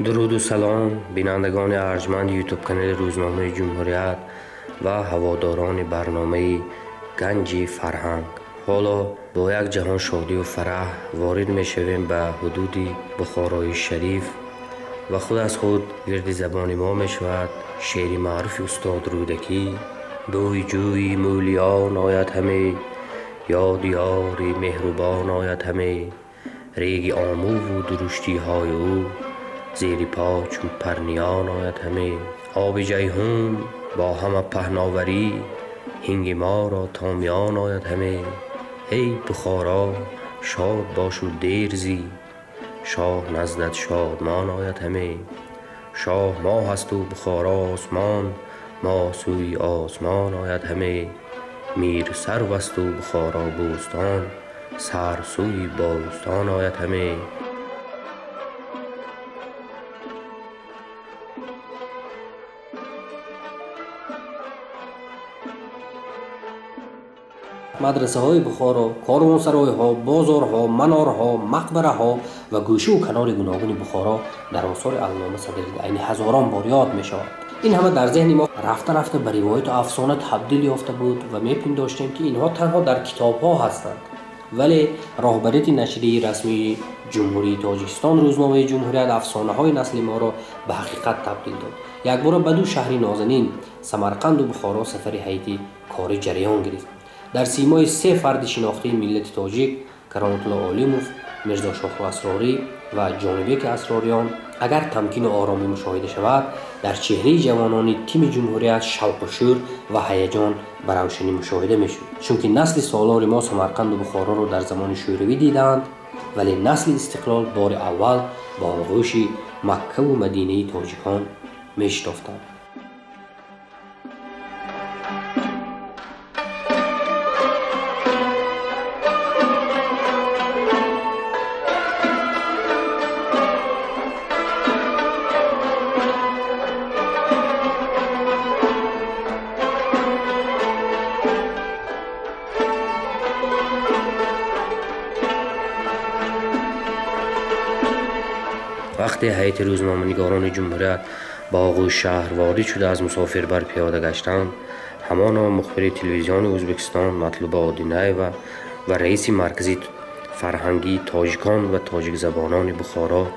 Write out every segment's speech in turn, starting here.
درود و سلام بینندگان ارجمند یوتیوب کانال روزنامه جمهوریت و هواداران برنامه گنج فرهنگ. حالا با یک جهان شادی و فرح وارد میشویم به حدود بخارای شریف و خود از خود ورد زبان ما میشود شعر معروف استاد رودکی: بوی جوی مولیان آید همه، یاد یار مهربان آید همه، ریگ آمو و درشتی های او، زیر پا چون پرنیان آید همه. آب جیهون با همه پهناوری، هنگ ما را تا میان آید همه. ای بخارا شاد باش و دیر زی، شاه نزدت شادمان آید همه. شاه ماه است و بخارا آسمان، ماه سوی آسمان آید همه. میر سرو است و بخارا بوستان، سر سوی بوستان آید همه. مدرسه های بخارا، کاروانسرای ها، بازارها، منارها، مقبره ها و گوشه و کنار گوناگون بخارا در آثار علامه صدرالدین عینی هزاران بار یاد می شود. این همه در ذهن ما رفته رفته به روایت و افسانه تبدیل یافته بود و میپنداشتیم که اینها تنها در کتاب ها هستند. ولی راهبریت نشریه رسمی جمهوری تاجیکستان روزنامه جمهوریت افسانه های نسل ما را به حقیقت تبدیل داد. یک بار به دو شهری نازنین سمرقند و بخارا سفر هیئتی کاری جریان گرفت. در سیمای سه فرد شناخته ملت تاجیک، کرامت الله عالیموف، میرزا شاخو اسراری و جانبیک اسراریان، اگر تمکین و آرامی مشاهده شود، در چهره جوانان تیم جمهوریت شوق و شور و هیجان به روشنی مشاهده میشد. چونکه نسل سالار ما سمرقند و بخارا را در زمان شوروی دیدند، ولی نسل استقلال بار اول با آغوش مکه و مدینه تاجیکان میشتافتند. وقتی هیئت روزنامه‌نگاران جمهوریت با آغوش شهر وارد شده از مسافربر پیاده گشتند، همانا مخبر تلویزیون ازبکستان مطلوب آدینه و رئیس مرکزی فرهنگی تاجیکان و تاجیک زبانان بخارا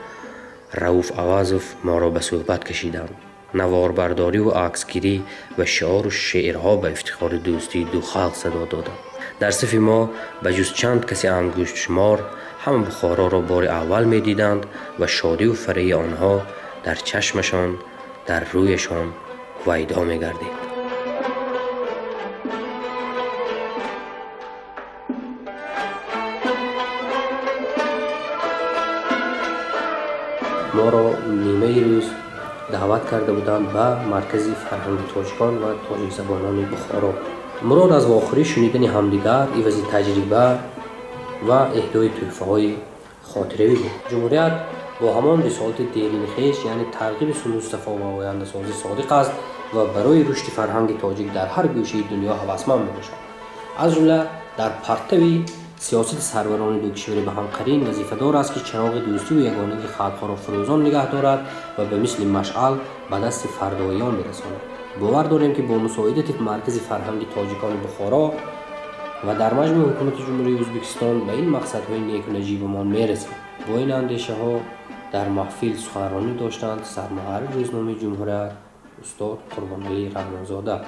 رؤوف عوضوف ما را به صحبت کشیدند. نواربرداری و عکسگیری و شعار و شعرها به افتخار دوستی دو خلق صدا دادند. در صف ما به جز چند کسی انگشت شمار همه بخارا را بار اول می دیدند و شادی و فرحی آنها در چشمشان، در رویشان ویدا می گردید. ما را نیمه روز دعوت کرده بودند به مرکزی فرهنگی تاجیکان و تاجیک زبانان بخارا. مراد از واخوری شنیدن همدیگر، عوض تجربه و اهدای تحفه‌های خاطره‌ای بود. جمهوریت با همان رسالت دیرین خویش، یعنی ترغیب سلوک صفا و آینده سازی صادق است و برای رشد فرهنگ تاجیک در هر گوشه دنیا هوسمند می‌باشد. از جمله در پرتو سیاست سروران دو کشور به هم قرین وظیفه‌دار است که چراغ دوستی و یگانگی خلق‌ها را فروزان نگه دارد و به مثل مشعل به دست فرداییان برساند. باور داریم که با مساعدت مرکز فرهنگی تاجیکان بخارا و در مجمع حکومت جمهوری ازبکستان به این مقصدهای نیک و نجیبمان میرسیم. با این اندیشه ها در محفل سخنرانی داشتند سرمحرر روزنامه جمهوریت استاد قربانعلی رحمانزاده.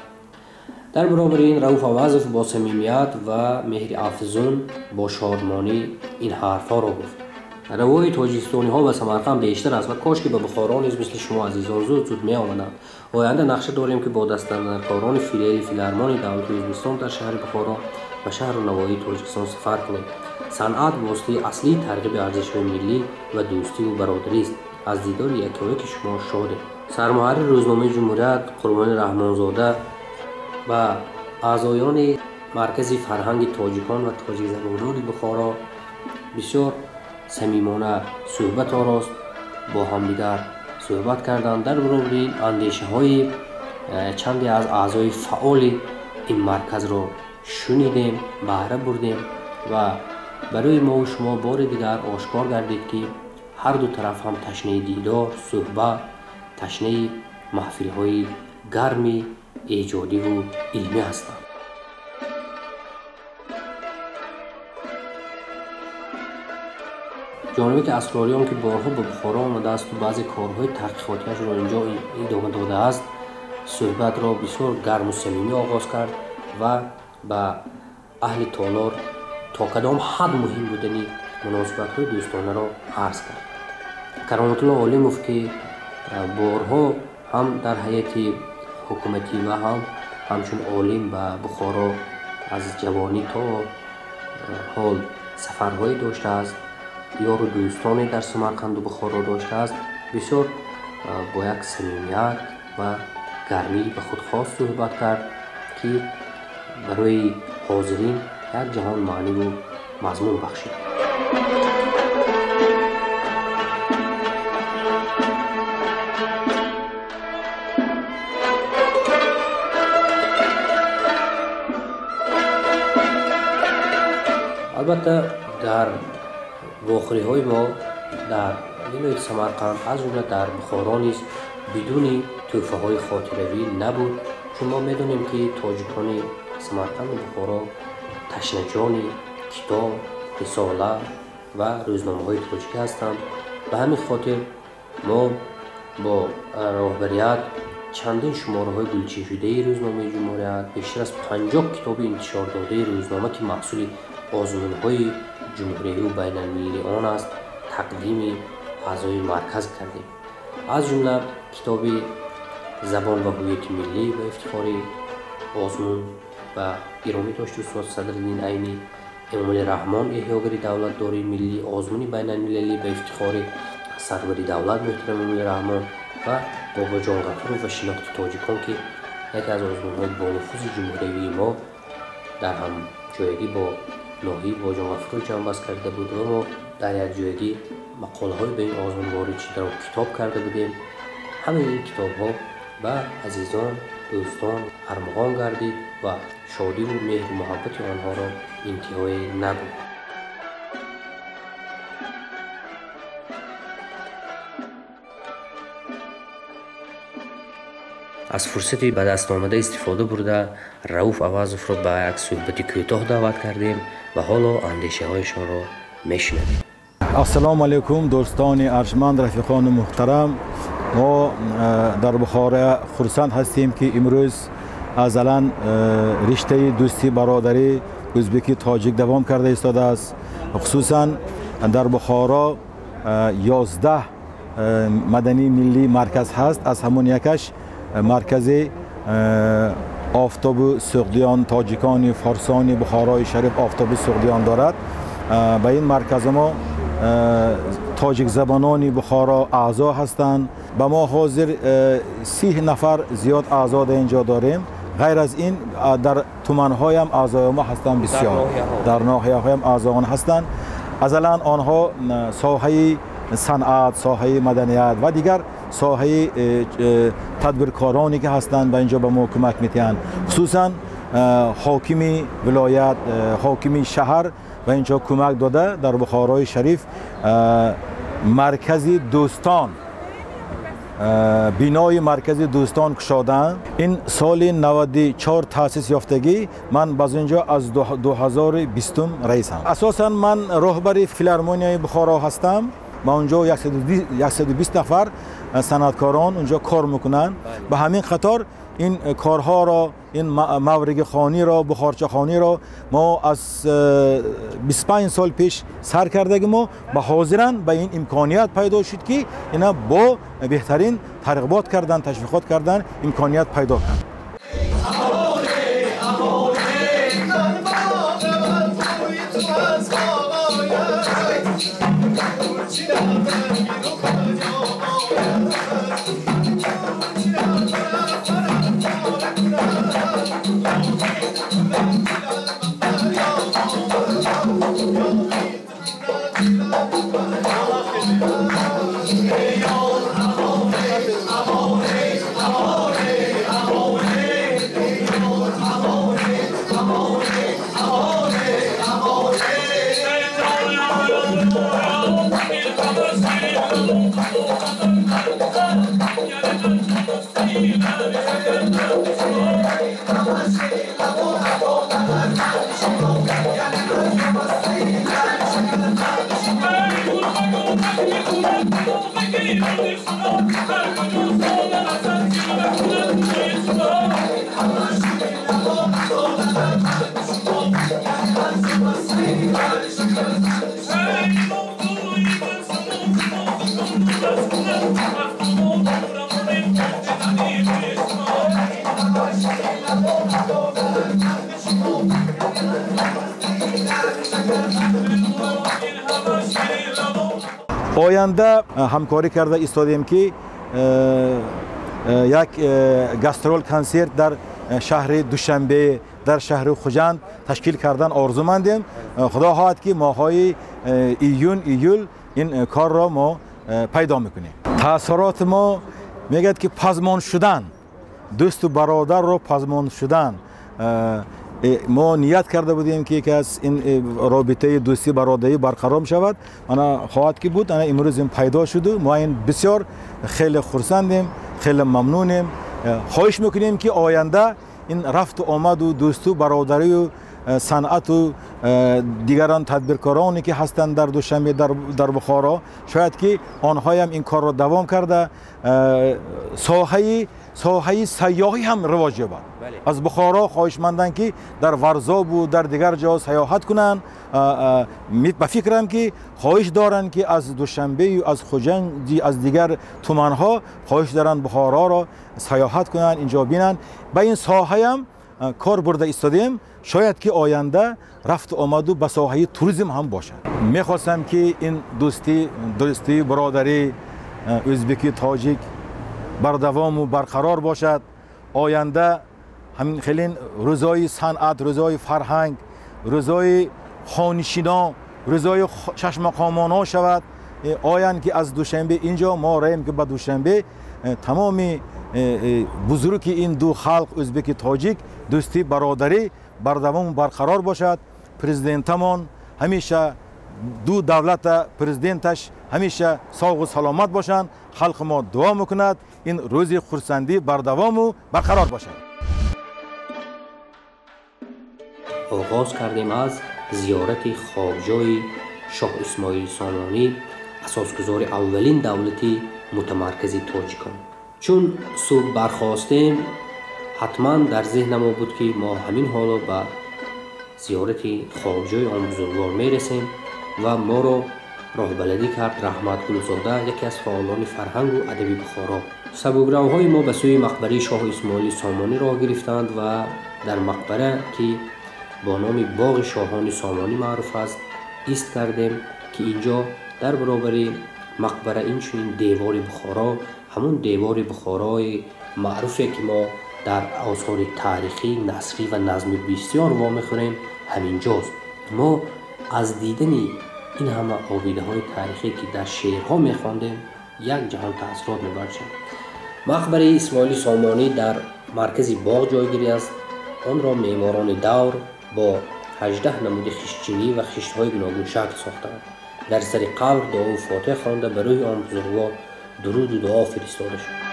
در برابر این رؤوف عوضوف با صمیمیت و مهر افزون با شادمانی این حرفها را گفت: روای تاجیکستانی ها به سمرقند بیشتر است و کاش که به بخارا نیز مثل شما عزیزان زود می آمدند. آینده نقشه داریم که با دستاندرکاران فیلارمانی دولت ازبکستان در شهر بخارا و شهر و نواحی تاجیکستان سفر کنیم. صنعت واسطه اصلی ترغیب ارزش‌های ملی و دوستی و برادری است. از دیدار یکایک شما شادیم. سرمحرر روزنامه جمهوریت قربانعلی رحمانزاده و اعضایان مرکز فرهنگ تاجیکان و تاجیک زبانان بخارا بسیار صمیمانه صحبت آراست، با همدیگر صحبت کردند. در برابر این اندیشه های چندی از اعضای فعال این مرکز را شنیدیم، بهره بردیم و برای ما و شما بار دیگر آشکار گردید که هر دو طرف هم تشنه دیدار، صحبت، تشنه محفل‌های گرمی ایجادی و علمی هستند. جانبی که اسراریان که بارها به بخارا آمده است و بعضی کارهای تحقیقاتیش را اینجا ادامه داده است، صحبت را بسیار گرم و صمیمی آغاز کرد و به اهل تالار تا کدام حد مهم بودنی مناسبت‌های دوستانه را عرض کرد. کرامت الله عالی گفت که بارها هم در هیئت حکومتی و همچون عالم به بخارا از جوانی تا حال سفرهایی داشته است، یار و دوستانی در سمرقند و بخارا داشته است. بسیار با یک صمیمیت و گرمی به خود خاص صحبت کرد که برای حاضرین یک جهان معنی و مضمون بخشید. البته در واخری‌های ما در ولایت سمرقند از جمله در بخارا نیز بدون تحفه‌های خاطروی نبود، چون ما می‌دانیم که تاجیکان سمرقند و بخارا تشنه‌جان کتاب، رساله و روزنامه‌های تاجیکی هستند. به همین خاطر ما با راهبریت چندین شماره‌های گلچین روزنامه جمهوریت، بیشتر از 50 کتاب انتشار داده روزنامه که محصول آزمون‌های جمهوری و بین‌المللی آن است تقدیم اعضای مرکز کردیم. از جمله کتاب زبان و هویت ملی به افتخار آزمون و گرامی داشت استاد صدرالدین عینی، امام رحمان احیاگر دولتداری ملی، آزمون بین‌المللی به افتخار سرور دولت محترم امام رحمان و بابا جان غفور و شناخت تاجیکان که یکی از آزمون‌های با نفوذ جمهوری ما در هم جایگی با ناحیه بابا جان غفور جنبست کرده بود و ما در یک جایگی مقاله‌های به این آزمون وارد شده را کتاب کرده بودیم. همه این کتاب‌ها به عزیزان، دوستان ارمغان گردید و شادی و مهر و محبت آنها را انتهای نبود. از فرصتی به دست آمده استفاده برده رؤوف عوضوف را به یک صحبت کوتاه دعوت کردیم و حالا اندیشه هایشان را میشنویم. السلام علیکم دوستان ارجمند، رفیقان محترم. ما در بخارا خرسند هستیم که امروز ازلا رشته دوستی برادری ازبکی تاجیک دوام کرده ایستاده است. خصوصا در بخارا 11 مدنی ملی مرکز هست، از همون یکش مرکز آفتاب سغدیان تاجیکان فارسانی بخارای شریف آفتاب سغدیان دارد. به این مرکز ما تاجیک زبانانی بخارا اعضا هستند. به ما حاضر 30 نفر زیاد اعضا اینجا داریم. غیر از این در تومن‌های هم اعضای ما هستند، بسیار در ناحیه‌های هم اعضایان هستند. ازلا آنها ساحه صنعت، ساحه مدنیت و دیگر ساحه تدبیرکارانی که هستند به اینجا به ما کمک می‌کنند. خصوصا حاکمی ولایت، حاکمی شهر و اینجا کمک داده در بخارای شریف مرکز دوستان، بینای مرکز دوستان کشادن. این سال 94 تاسیس یافتگی، من باز اینجا از 2020 رئیسم. اساسا من راهبر فیلارمونیای بخارا هستم. ما اونجا 120 نفر صنعتکاران اونجا کار میکنن. به همین خاطر این کارها را، این مورگ خانی را، بخارچه خانی را ما از 25 سال پیش سر کردگی ما به حاضرن به این امکانیت پیدا شد که اینا با بهترین ترغیبات کردن، تشویقات کردن، امکانیت پیدا کردن. Come on, آینده همکاری کرده ایستادیم که یک گاسترول کنسرت در شهر دوشنبه در شهر خوجند تشکیل کردن آرزومندیم. خدا خواهد که ماهای ایول این کار را ما پیدا میکنیم. تاثیرات ما میگه که پزمان شدن، دوست و برادر را پزمان شدن. ما نیت کرده بودیم که یکی از این رابطه دوستی برادری برقرار شود. انا خواهد که بود، انا امروز این پیدا شده. ما این بسیار خیلی خرسندیم، خیلی ممنونیم. خواهش میکنیم که آینده این رفت و آمد و دوستی و برادری و صنعت و دیگران تدبیرکارانی که هستند در دوشنبه در بخارا، شاید که آنها هم این کار را دوام کرده. ساحه سیاحی هم رواج یابد. از بخارا خواهشمندن که در ورزاب و در دیگر جا سیاحت کنند. به فکرم که خواهش دارن که از دوشنبه و از خوجند از دیگر تومنها خواهش دارن بخارا را سیاحت کنند، اینجا بینن. به این ساحه هم کار برده ایستادیم. شاید که آینده رفت آمد و به ساحه توریسم هم باشد. میخواستم که این دوستی برادری ازبکی تاجیک بردوام و برقرار باشد. آینده همین خیلی روزای صنعت، روزای فرهنگ، روزای خانشینا، روزای چشم قامانا شود. آیند که از دوشنبه اینجا ما رایم که به دوشنبه تمام بزرگ این دو خلق ازبک تاجیک دوستی برادری بردوام برقرار باشد. پرزیدنتمان همیشه دو دولت پرزیدنتش همیشه ساق و سلامت باشند. خلق ما دعا میکند این روزی خرسندی بردوام و برقرار باشد. آغاز کردیم از زیارت خوابجای شاه اسماعیل سامانی، اساسگزار اولین دولتی متمرکز تاجیکان. چون صبح برخاستیم حتما در ذهن ما بود که ما همین حالا به زیارت خوابجای آن بزرگوار میرسیم و ما را راهبردی کرد رحمت گلزاده، یکی از فعالان فرهنگ و ادبی بخارا. سبکروهای ما به سوی مقبره شاه اسماعیل سامانی راه گرفتند و در مقبره که با نام باغ شاهان سامانی معروف است ایست کردیم که اینجا در برابر مقبره این چنین دیوار بخارا، همون دیوار بخارای معروفی که ما در آثار تاریخی، نثری و نظمی بسیار وامیخوریم همینجاست. ما از دیدن این همه آبیده های تاریخی که در شعرها میخواندیم یک جهان تأثیرات میبرشیم. مقبره اسماعیل سامانی در مرکز باغ جایگیری است. آن را معماران دور با 18 نمود خشتچینی و خشت‌های گوناگون شکل ساختند. در سر قبر دعا و فاتحه خوانده به روی آن بزرگوار درود و دعا فرستاده شد.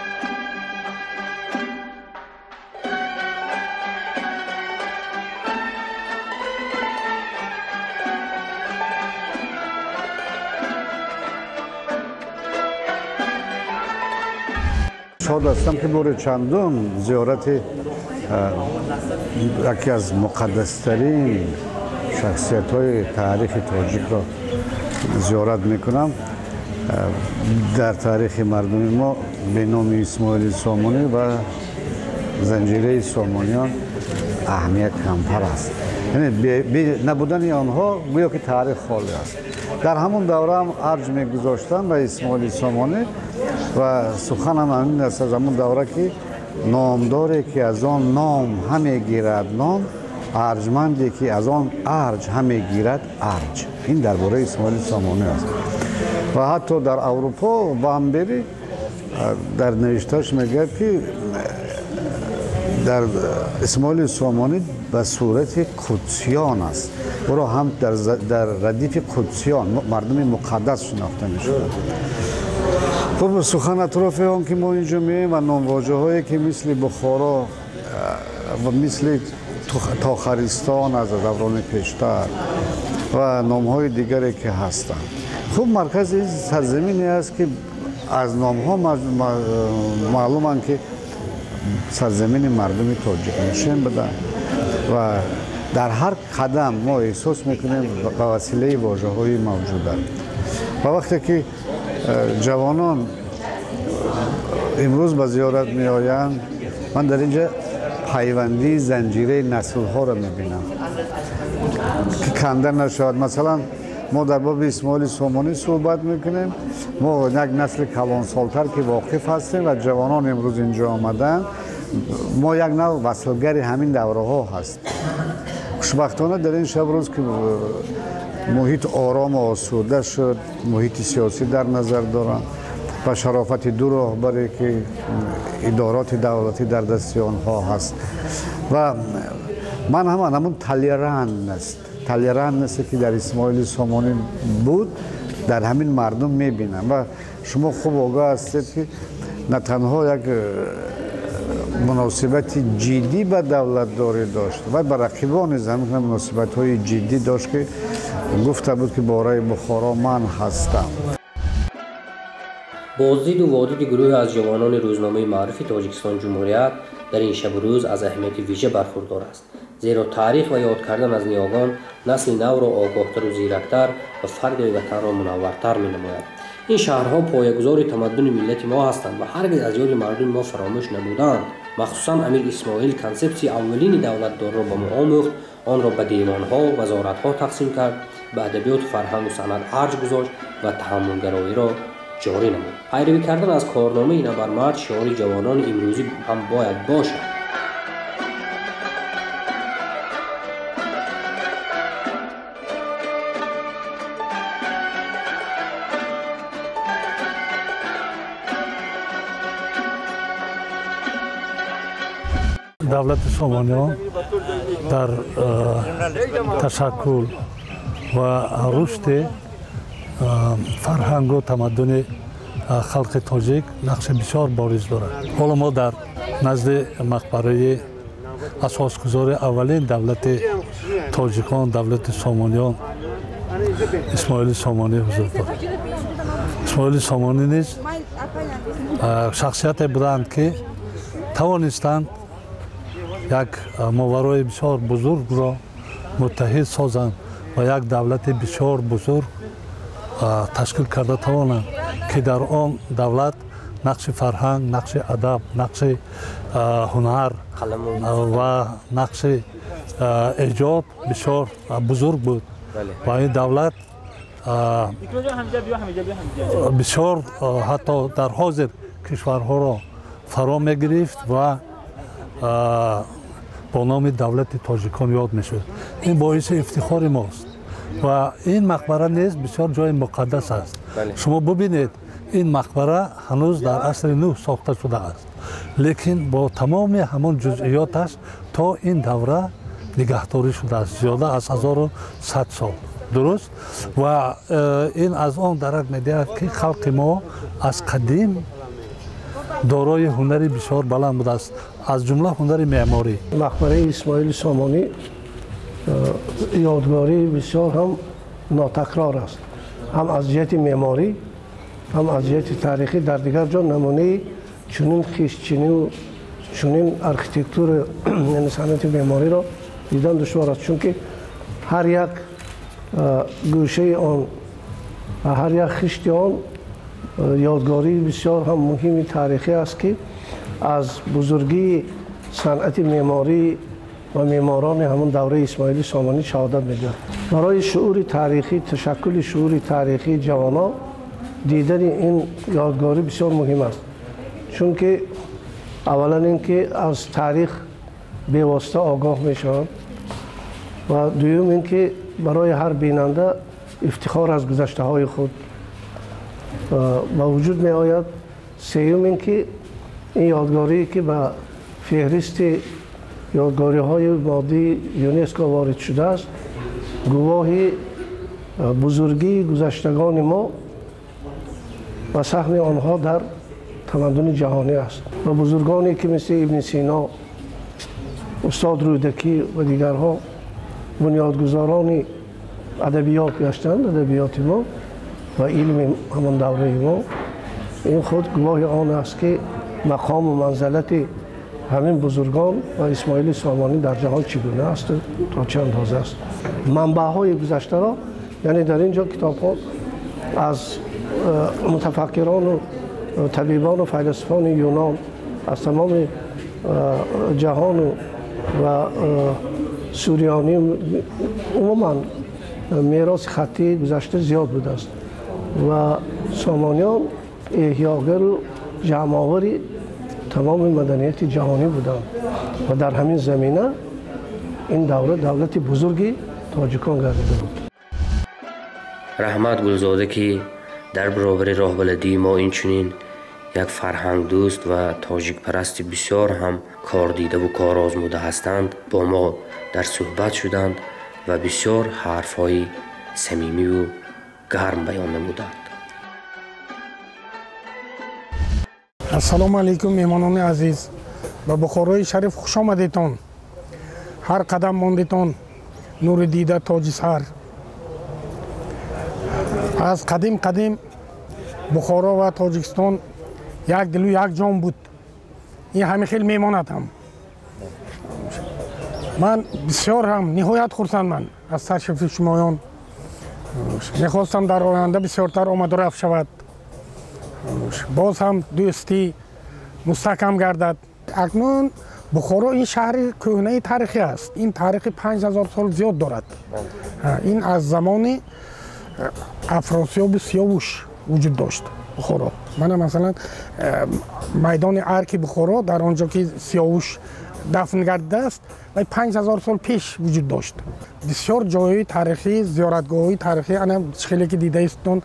شاد هستم که بار چندم زیارت یکی از مقدسترین شخصیت های تاریخ تاجیک را زیارت میکنم. در تاریخ مردم ما به نام اسماعیل سامانی و زنجیره سامانیان اهمیت کمتر است. یعنی نبودن آنها گویا که تاریخ خالی است. در همون دوره هم ارج میگذاشتن به اسماعیل سامانی و سخن هم همین است از همون دوره که نامداری که از آن نام همه گیرد نام، ارجمندی که از آن ارج همه گیرد ارج. این درباره اسماعیل سامانی است. و حتی در اروپا و هم بری در نوشتهش میگه که در اسماعیل سامانی به صورت قدسیان است. او را هم در ردیف قدسیان مردم مقدس شناخته میشود. خب سخن اطراف آن که ما اینجا می‌بینیم و نامواژه‌هایی که مثل بخارا و مثل تاخرستان از دوران پیشتر و نام‌های دیگری که هستند. خب مرکز این سرزمینی است که از نام‌ها معلوم است که سرزمین مردم تاجیک نشین بوده و در هر قدم ما احساس میکنیم به وسیله واژه‌های موجوده. و وقتی که جوانان امروز به زیارت می آیند، من در اینجا پیوندی زنجیره نسل ها را می بینم که کنده نشود. مثلا ما در باب اسماعیل سامانی صحبت میکنیم، ما یک نسل کلان سالتر که واقف هستیم و جوانان امروز اینجا آمدن، ما یک نوع وصلگر همین دوره ها هست. خوشبختانه در این شب روز که محیط آرام و آسوده شد، محیط سیاسی در نظر دارم و شرافت دو راهبری که ادارات دولتی در دست آنها هست و من همون تلیران است که در اسماعیل سامانی بود در همین مردم میبینم و شما خوب آگاه هستید که نه تنها یک مناسبت جدی به دولت داری داشت و به رقیبان زمین مناسبت های جدی داشت که گفته بود که باره بخارا من هستم. بازدید و وادید گروه از جوانان روزنامه معرفی تاجیکستان جمهوریت در این شب و روز از اهمیت ویژه برخوردار است، زیرا تاریخ و یاد کردن از نیاگان نسل نو را آگاهتر و زیرکتر و فرد وطن را منورتر می نماید. این شهرها پایه‌گذار تمدن ملت ما هستند و هرگز از یاد مردم ما فراموش نبودند. مخصوصا امیر اسماعیل کنسپسی اولین دولتدار را به ما آموخت، آن را به دیوانها، وزارتها تقسیم کرد، به ادبیات، فرهنگ و صنعت ارج گذاشت و تحملگرایی را جاری نمود. پیروی کردن از کارنامه این ابرمرد شعار جوانان امروزی هم باید باشد. دولت سامانیان در تشکل و رشد فرهنگ و تمدن خلق تاجیک نقش بسیار بارز دارد. حالا ما در نزد مقبره اساسگزار اولین دولت تاجیکان، دولت سامانیان، اسماعیل سامانی حضور داریم. اسماعیل سامانی نیز شخصیت بودند که توانستند یک ماورای بسیار بزرگ را متحد سازند و یک دولت بسیار بزرگ تشکیل کرده توانند که در آن دولت نقش فرهنگ، نقش ادب، نقش هنر و نقش ایجاد بسیار بزرگ بود و این دولت بسیار حتی در حاضر کشورها را فرا می گرفت و با نام دولت تاجیکان یاد می شد. این باعث افتخار ماست و این مقبره نیز بسیار جای مقدس است. شما ببینید این مقبره هنوز در عصر نو ساخته شده است، لیکن با تمام همان جزئیاتش تا این دوره نگهداری شده است، زیاده از 1100 سال. درست؟ و این از آن درک می‌دهد که خلق ما از قدیم دارای هنری بسیار بلند بوده است، از جمله هنر معماری. مقبره اسماعیل سامانی یادگاری بسیار هم ناتکرار است، هم از جهت معماری هم از جهت تاریخی. در دیگر جا نمونه چنین خویشچینی و چنین ارکیتکتور یعنی صنعت معماری را دیدن دشوار است، چون که هر یک گوشه آن و هر یک خشت آن یادگاری بسیار هم مهم تاریخی است که از بزرگی صنعت معماری و معماران همون دوره اسماعیل سامانی شهادت می‌دهد. برای شعور تاریخی، تشکل شعور تاریخی جوانان دیدن این یادگاری بسیار مهم است، چون که اولا اینکه از تاریخ به واسطه آگاه میشوند و دوم اینکه برای هر بیننده افتخار از گذشته های خود به وجود می آید. سوم اینکه این یادگاری که به فهرست یادگاری های مادی یونسکو وارد شده است گواهی بزرگی گذشتگان ما و و سهم آنها در تمدن جهانی است و بزرگانی که مثل ابن سینا، استاد رودکی و دیگرها بنیادگذاران ادبیات گشتند، ادبیات ما و علم همان دوره ما. این خود گواه آن است که مقام و منزلت همین بزرگان و اسماعیل سامانی در جهان چگونه است تا چه اندازه است. منبع‌های گذشته را، یعنی در اینجا کتاب‌ها از متفکران و طبیبان و فیلسوفان یونان از تمام جهان و سوریانی عموما میراث خطی گذشته زیاد بوده است و سامانیان احیاگر و جمع‌آوری تمام مدنیت جهانی بودند و در همین زمینه این دوره دولت بزرگی تاجیکان گردیده بود. رحمت گلزاده که در برابر راهبلدی ما اینچنین یک فرهنگ دوست و تاجیک پرست بسیار هم کار دیده و کار آزموده هستند با ما در صحبت شدند و بسیار حرفهای صمیمی و گرم بیان نمودند. السلام علیکم مهمانان عزیز، به بخارای شریف خوش آمدیتان. هر قدم ماندیتان نور دیده تاج سر. از قدیم بخارا و تاجیکستان یک دل و یک جان بود. این همه خیلی میماندم. من بسیار هم نهایت خرسندم از تشریف شمایان. میخواستم در آینده بسیارتر آمد و رفت شود. باز هم دوستی مستحکم گردد. اکنون بخارا این شهر کهنه تاریخی است. این تاریخ 5000 سال زیاد دارد. این از زمان افراسیاب سیاوش وجود داشت بخارا. من مثلا میدان ارک بخارا در آنجا که سیاوش دفن گردیده است و 5000 سال پیش وجود داشت. بسیار جای تاریخی، زیارتگاه‌های تاریخی انا خیلی که دیده استون،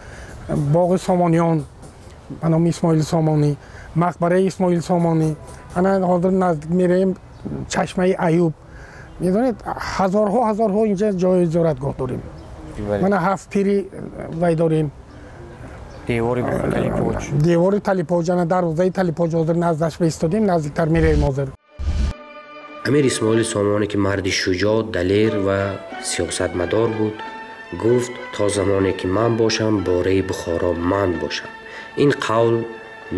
باغ سامانیان به نام اسماعیل سامانی، مقبره اسماعیل سامانی، انا حاضر نزدیک میریم چشمه ایوب. میدونید هزارها اینجا جای زیارتگاه داریم. من 7 پیری وی داریم. دیوار تلیپوج، دروازه تلیپوج حاضر نزدش ایستادیم، نزدیکتر میریم حاضر. امیر اسماعیل سامانی که مردی شجاع، دلیر و سیاستمدار بود، گفت تا زمانی که من باشم باره بخارا من باشم. این قول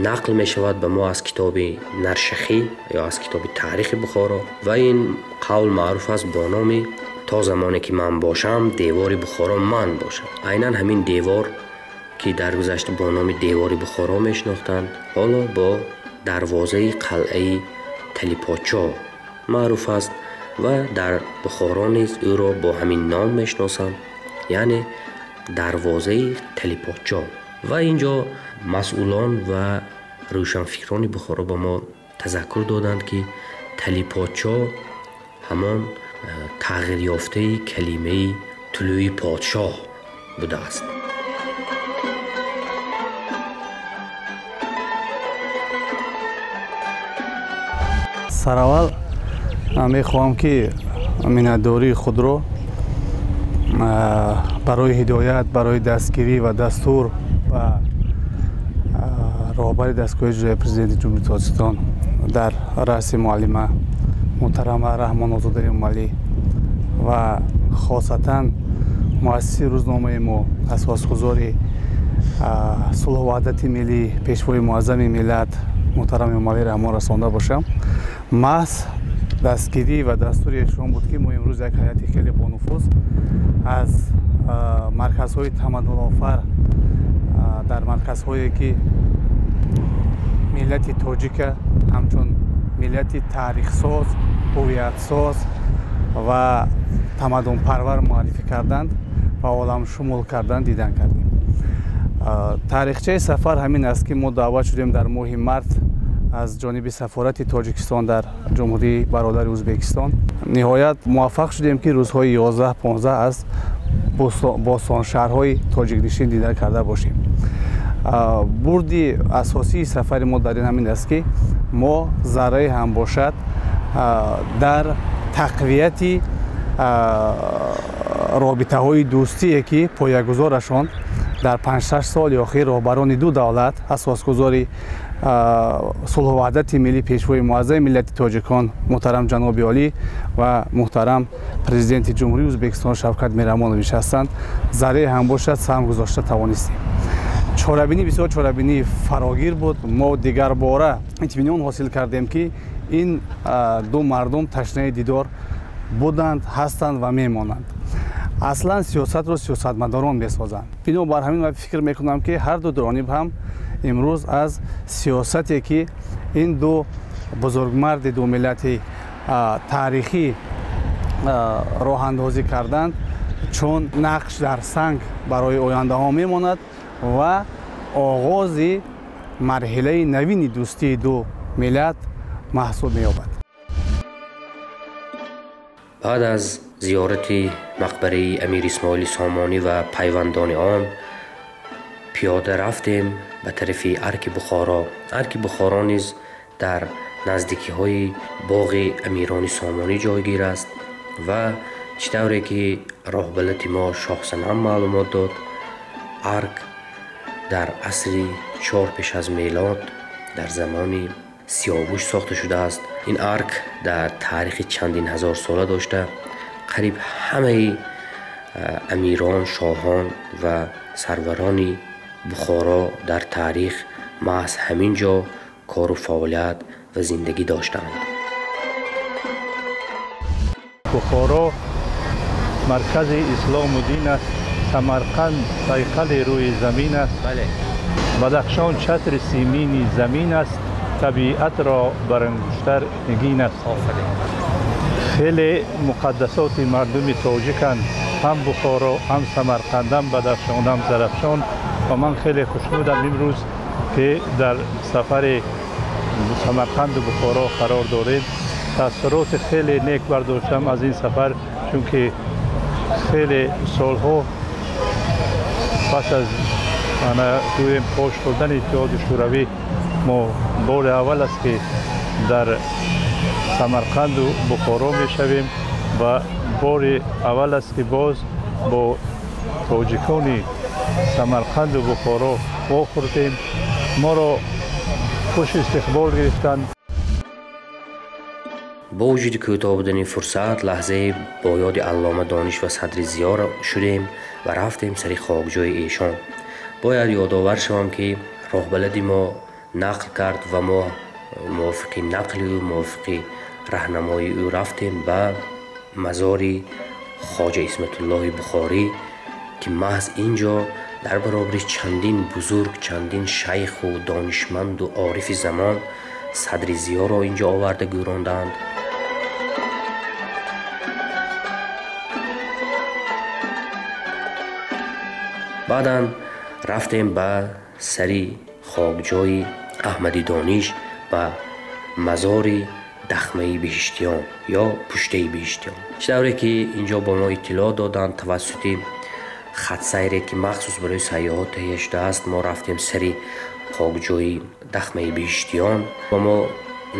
نقل می شود به ما از کتاب نرشخی یا از کتاب تاریخ بخارا و این قول معروف است با نام تا زمانی که من باشم دیوار بخارا من باشم. عیناً همین دیوار که در گذشته با نام دیوار بخارا می شناختند حالا با دروازه قلعه تلیپاچا معروف است و در بخارا نیز او را با همین نام می شناسند، یعنی دروازه تلیپاچا. و اینجا مسئولان و روشنفکران بخارا با ما تذکر دادند که تلیپاچا همان تغییر یافته کلمه طلوع پادشاه بوده است. سراول میخواهم که منتداری خود را برای هدایت، برای دستگیری و دستور و راهبری دستگاه اجرایی پرزیدنت جمهوری تاجیکستان در رأس معلمه محترمه رحمان آزاده ملی و خاصتا مؤسس روزنامه ما، اساسگذار صلح و وحدت ملی، پیشوای معظم ملت محترم ملی رحمان رسانده باشم. محض دستگیری و دستور ایشان بود که ما امروز یک هیئت خیلی با نفوذ از مرکزهای تمدن آفر در مرکزهایی که ملت تاجیک همچون ملت تاریخ ساز، هویت ساز و تمدن پرور معرفی کردند و عالم شمول کردند دیدن کردیم. تاریخچه سفر همین است که ما دعوت شدیم در ماه مارس از جانب سفارت تاجیکستان در جمهوری برادر ازبکستان. نهایت موفق شدیم که روزهای 11-15 از باستان شهرهای تاجیک نشین دیدن کرده باشیم. بردی اساسی سفر ما در این همین است که ما ذره هم باشد در تقویت رابطه های دوستی که پایه‌گذارشان дар 5-6 соли охир роҳбарони ду давлат асосгузори сулҳуваҳдати миллӣ пешвои муаззаи миллати тоҷикон муҳтарам ҷаноби олӣ ва муҳтарам президенти ҷумҳурии Ӯзбекистон Шавкат Мирамонович ҳастанд. Заре ҳам бошад сам гузошта тавонистем. чорабинӣ бисёр чорабинии фарогир буд. Мо дигар бора итминон ҳосил кардем ки ин ду мардум ташнаи дидор буданд, ҳастанд ва мемонанд. аслан сиёсатро сиёсатмадорон месозанд. Бинобар ҳамин ман фикр мекунам ки ҳар ду ҷониб ҳам имрӯз аз сиёсате ки ин ду бузургмарди ду миллати таърихӣ роҳандозӣ карданд чун нақш дар санг барои ояндаҳо мемонад ва оғози марҳилаи навини дӯстии ду миллат маҳсуб меёбад. баъд аз зиёрати мақбараи амир исмоили сомонӣ ва пайвандони он пиёда рафтем ба тарафи арки бухоро. арки бухоро низ дар наздикиҳои боғи амирони сомонӣ ҷойгир аст ва чӣ тавре ки роҳбалати мо шоҳсанам маълумот дод, арк дар асри 4 пеш аз мелод дар замони сиёвуш сохта шудааст. ин арк дар таърихи чандин ҳазор сола дошта қариб ҳамаи амирон, шоҳон ва сарварони бухоро дар таърих маҳз ҳамин ҷо кору фаъолият ва зиндагӣ доштанд. бухоро маркази ислому дин аст. самарқанд сайқали рӯи замин аст. бадахшон чатри симини замин аст. табиатро барангуштар нигин аст. хеле муқаддасоти мардуми тоҷиканд. ҳам бухоро, ҳам самарқанд, ҳам бадахшон, ҳам зарафшон. ва ман хеле хушнудам имрӯз ки дар сафари самарқанду бухоро қарор дорем. таъссуроти хеле нек бардоштам аз ин сафар, чунки хеле солҳо пас аз гӯем пош додани иттиҳоди шӯравӣ мо бори аввал аст ки дар самарқанду бухоро мешавем ва бори аввал аст ки боз бо тоҷикони самарқанду бухоро вохӯрдем. моро хуш истиқбол гирифтанд. бо вуҷуди кӯтоҳ будани фурсат лаҳзае бо ёди аллома дониш ва садри зиёр шудем ва рафтем сари хокҷои эшон. бояд ёдовар шавам ки роҳбалади мо нақл кард ва мо мувофиқи нақли ӯ, мувофиқи раҳнамоии ӯ рафтем ба мазори хоҷа исматуллоҳи бухорӣ ки маҳз ин ҷо дар баробари чандин бузург, чандин шайху донишманду орифи замон садри зиёро ин ҷо оварда гӯронданд. баъдан рафтем ба сари хокҷои аҳмади дониш ба мазори дахмаи биҳиштиён ё пуштаи биҳиштиён. чӣ тавре ки ин ҷо бо мо иттилоъ доданд тавассути хатсайре ки махсус барои сайёҳот таҳия шудааст, мо рафтем сари хокҷои дахмаи биҳиштиён ва мо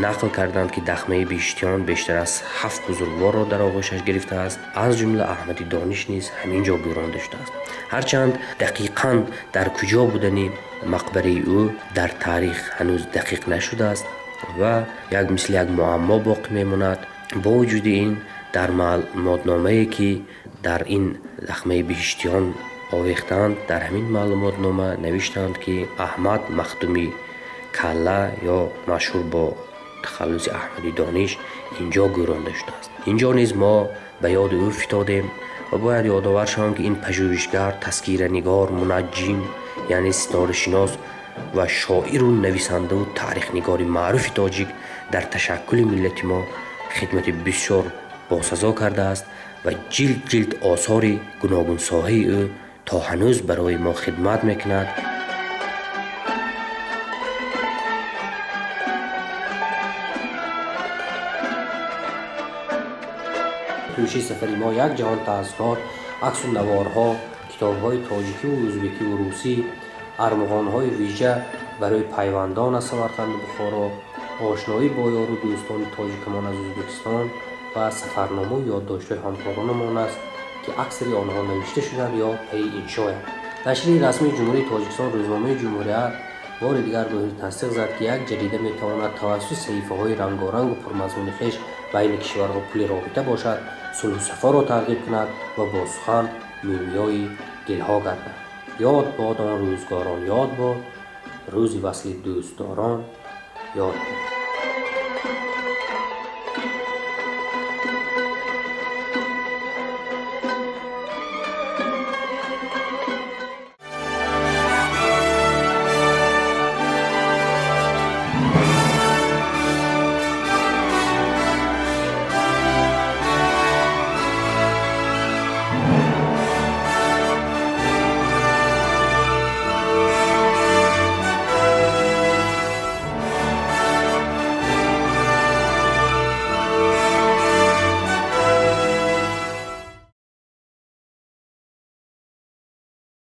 нақл карданд ки дахмаи биҳиштиён бештар аз 7 бузургворро дар оғӯшаш гирифтааст. аз ҷумла аҳмади дониш низ ҳамин ҷо гӯронда шудааст. ҳарчанд дақиқан дар куҷо будани мақбараи ӯ дар таърих ҳанӯз дақиқ нашудааст ва мисли як муаммо боқӣ мемонад. бо вуҷуди ин дар маълумотномае ки дар ин дахмаи биҳиштиён овехтанд, дар ҳамин маълумотнома навиштанд ки аҳмад махдуми калла ё машҳур бо тахаллуси аҳмади дониш ин ҷо гӯронда шудааст. ин ҷо низ мо ба ёди ӯ фитодем ва бояд ёдовар шавам ки ин пажӯҳишгар, таскиранигор, мунаҷҷим яъне ситорашинос ва шоиру нависандаву таърихнигори маъруфи тоҷик дар ташаккули миллати мо хидмати бисёр босазо кардааст ва ҷилд ҷилд осори гуногунсоҳаи ӯ то ҳанӯз барои мо хидмат мекунад. тӯши сафари мо як ҷаҳон таъссурот, аксу наворҳо, китобҳои тоҷикиву ӯзбекиву русӣ, армуғонҳои виҷа барои пайвандон аз самарқанду бухоро, ошноӣ бо ёру дӯстони тоҷикамон аз ӯзбекистон ва сафарномаи ёддоштҳои ҳамкоронамон аст ки аксари онҳо навишта шуданд ё паи иншоянд. نشریه رسمی جمهوری تاجیکستان روزنامه جمهوریت بار دیگر گواهی تصدیق زد که یک جریده میتواند توسط صحیفه‌های رنگارنگ و پرمضمون خویش بین کشورها پل رابطه باشد، صلح و صفا را ترغیب کند و با سخن مومیای دلها گردد. یاد باد آن روزگاران، یاد باد روزی وصل دوستداران، یاد باد.